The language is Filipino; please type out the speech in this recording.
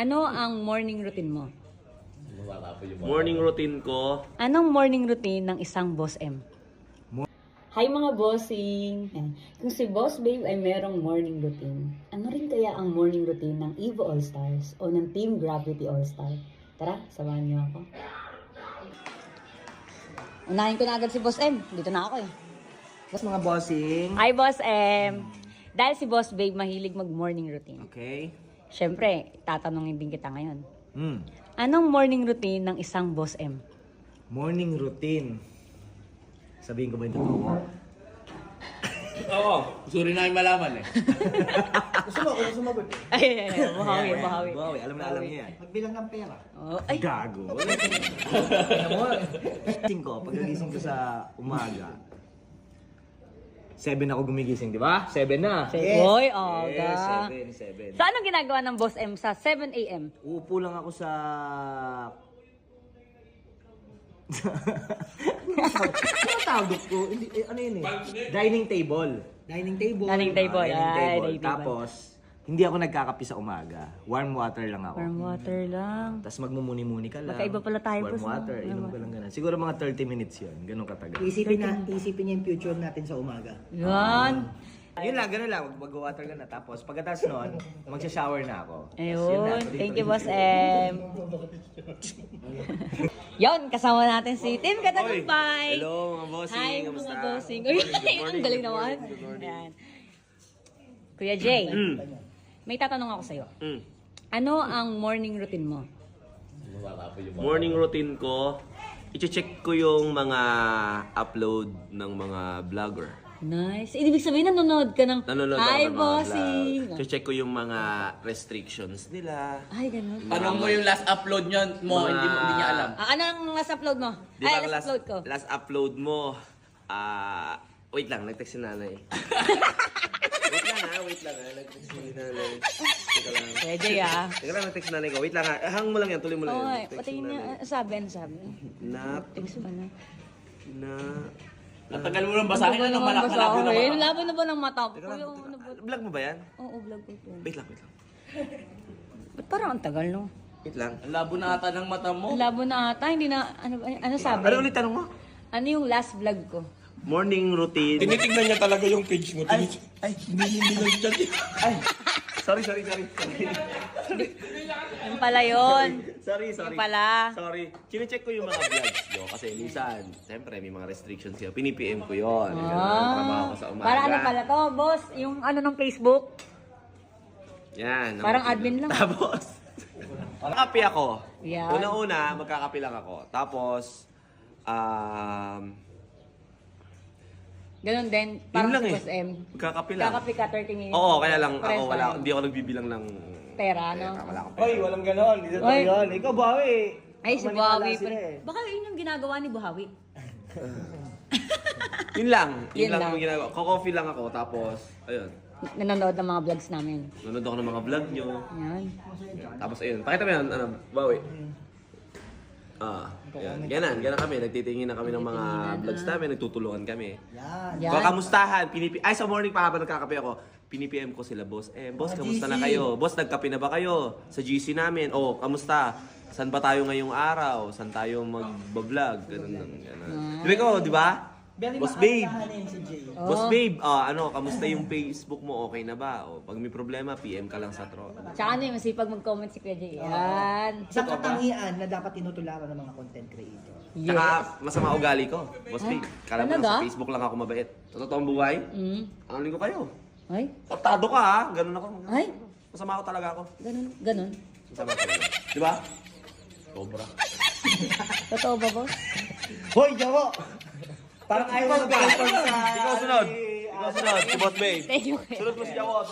Ano ang morning routine mo? Morning routine ko. Anong morning routine ng isang Boss M? Hi mga bossing! Kung si Boss Babe ay merong morning routine, ano rin kaya ang morning routine ng Evo All-Stars o ng Team Gravity All-Star? Tara, samahan niyo ako. Unahin ko na agad si Boss M. Dito na ako eh. Boss mga bossing. Hi Boss M! Dahil si Boss Babe mahilig mag-morning routine. Okay. Siyempre, tatanungin din kita ngayon. Anong morning routine ng isang Boss M? morning routine? Sabihin ko ba yung totoo mo? Oo, gusto rin namin malaman eh. Gusto mo sumagot. Ay, bahawi. Bawi, alam na alam niya yan. Magbilang ng pera. Oh, ay, Gago. Gising ko, pagkagising ko sa umaga, 7 ako gumigising, di ba? 7 na. Hoy, aga. 7. So, anong ginagawa ng Boss M sa 7 a.m.? Uupo lang ako sa... Ano tawag ko? Hindi, ano yun eh? Dining table. Dining table. Dining table. Dining Ay, table. dining table. Tapos, hindi ako nagkakape sa umaga. Warm water lang ako. Warm water lang. Tapos magmumuni-muni ka lang. Magkaiba pala tayo, Warm boss, no? water, inom ka lang ganun. Siguro mga 30 minutes yun. Ganun katagal. Isipin niya yung future natin sa umaga. Yan. Yun lang, ganun lang. Mag-water ka na. Tapos pagkatapos nun, magsha-shower na ako. Ayun. Thank you, Boss M. Yon, kasama natin si Tim Katagumpay. Hello mga bossing, Hi, kamusta? mga bossing. Uy, ang galing naman. Ayan. Kuya Jay, may tatanong ako sa'yo. Ano ang morning routine mo? Morning routine ko, i-check ko yung mga upload ng mga vlogger. Nice. Ibig sabihin, nanonood ka ng Nanonood Hi, ako ng mga bossing. vlog. I-check ko yung mga restrictions nila. Ay, ganun. Tanong mo yung last upload nyo mo, hindi niya alam. Ano ang last upload mo? Di ba Ay, ang last upload ko. Last upload mo, wait lang, nag-text si nanay. wait lang ha, nag-text si nanay. Teka lang. Kuya Jay, ah. Teka lang, nag-text si nanay ko. Wait lang ha, hang mo lang yan, tuloy mo lang yan. Okay, Nag-text pati si niya, nanay. sabi. Text pa na. Ang tagal mo nang basahin, ano malaki labo na ba? Labo na ba ng mata ko? Teka lang, Kuya, teka ano lang. ba? Vlog mo ba yan? Oo, vlog ko ito. Wait lang. Ba't parang ang tagal, no? Wait lang. Ang labo na ata ng mata mo. Ang labo na ata, hindi na, ano sabi? Ano ulit tanong mo? Ano yung last vlog ko? Morning routine. Tinitignan niya talaga yung page mo. Hindi lang dyan. Ay, sorry. Yung pala yun. Sorry. Yung pala. Sorry. Chine-check ko yung mga vlogs nyo kasi minsan, siyempre may mga restrictions kayo. Pinipm ko yun. Trabaho ko sa umaga. Para ano pala to, boss? Yung ano ng Facebook? Yan. Parang admin lang. Tapos, magkakape ako. Yan. Una-una, magkakape lang ako. Tapos, Ganun din, yun parang lang si eh. Boss M. Magkakape lang. Kakape ka 30 minutes. Oo, kaya lang ako Parehas wala, tayo. hindi ako nagbibilang ng Pera, no? Wala akong Hoy, walang ganon. Dito Hoy. tayo yun. Ikaw, bawi. Ay, si Maniwala Buhawi. sila eh. Baka yun yung ginagawa ni Buhawi. Yun lang. Yun Yun lang lang. yung ginagawa. Ko-coffee lang ako, tapos, ayun. Nanonood ng mga vlogs namin. Nanonood ako ng mga vlog nyo. Yan. Tapos ayun, pakita mo yan, ano, bawi. Ganan kami, nagtitingin na kami ng mga vlogs namin, nagtutulungan kami. Yan. Kamustahan, ay sa morning pa habang nagkakape ako, pinipm ko sila, boss. Boss, kamusta na kayo? Boss, nagkape na ba kayo? Sa GC namin, kamusta? Saan ba tayo ngayong araw? Saan tayo mag-vlog? Ganun. Diba ko, di ba? Boss Babe. Si Jay. Boss Babe, kamusta yung Facebook mo? Okay na ba? Pag may problema, PM ka lang sa tropa. Tsaka ano yung masipag mag-comment si Kuya Jay. Yan. Isang katangian na dapat tinutularan ng mga content creator. Saka masama ugali ko, Boss Babe. Kala mo lang Talaga? sa Facebook lang ako mabait. Sa totoong buhay, ang linggo kayo. Ay? Tartado ka ha, ganun ako. Ay? Masama ako talaga ako. Ganun. Masama talaga. Di ba? Sobra. Totoo ba, boss? Hoy, Jawo! Parang ayaw mo mag-confirm sa... Ikaw sunod, si Boss Babe. Thank you. Sunod mo si Jawad.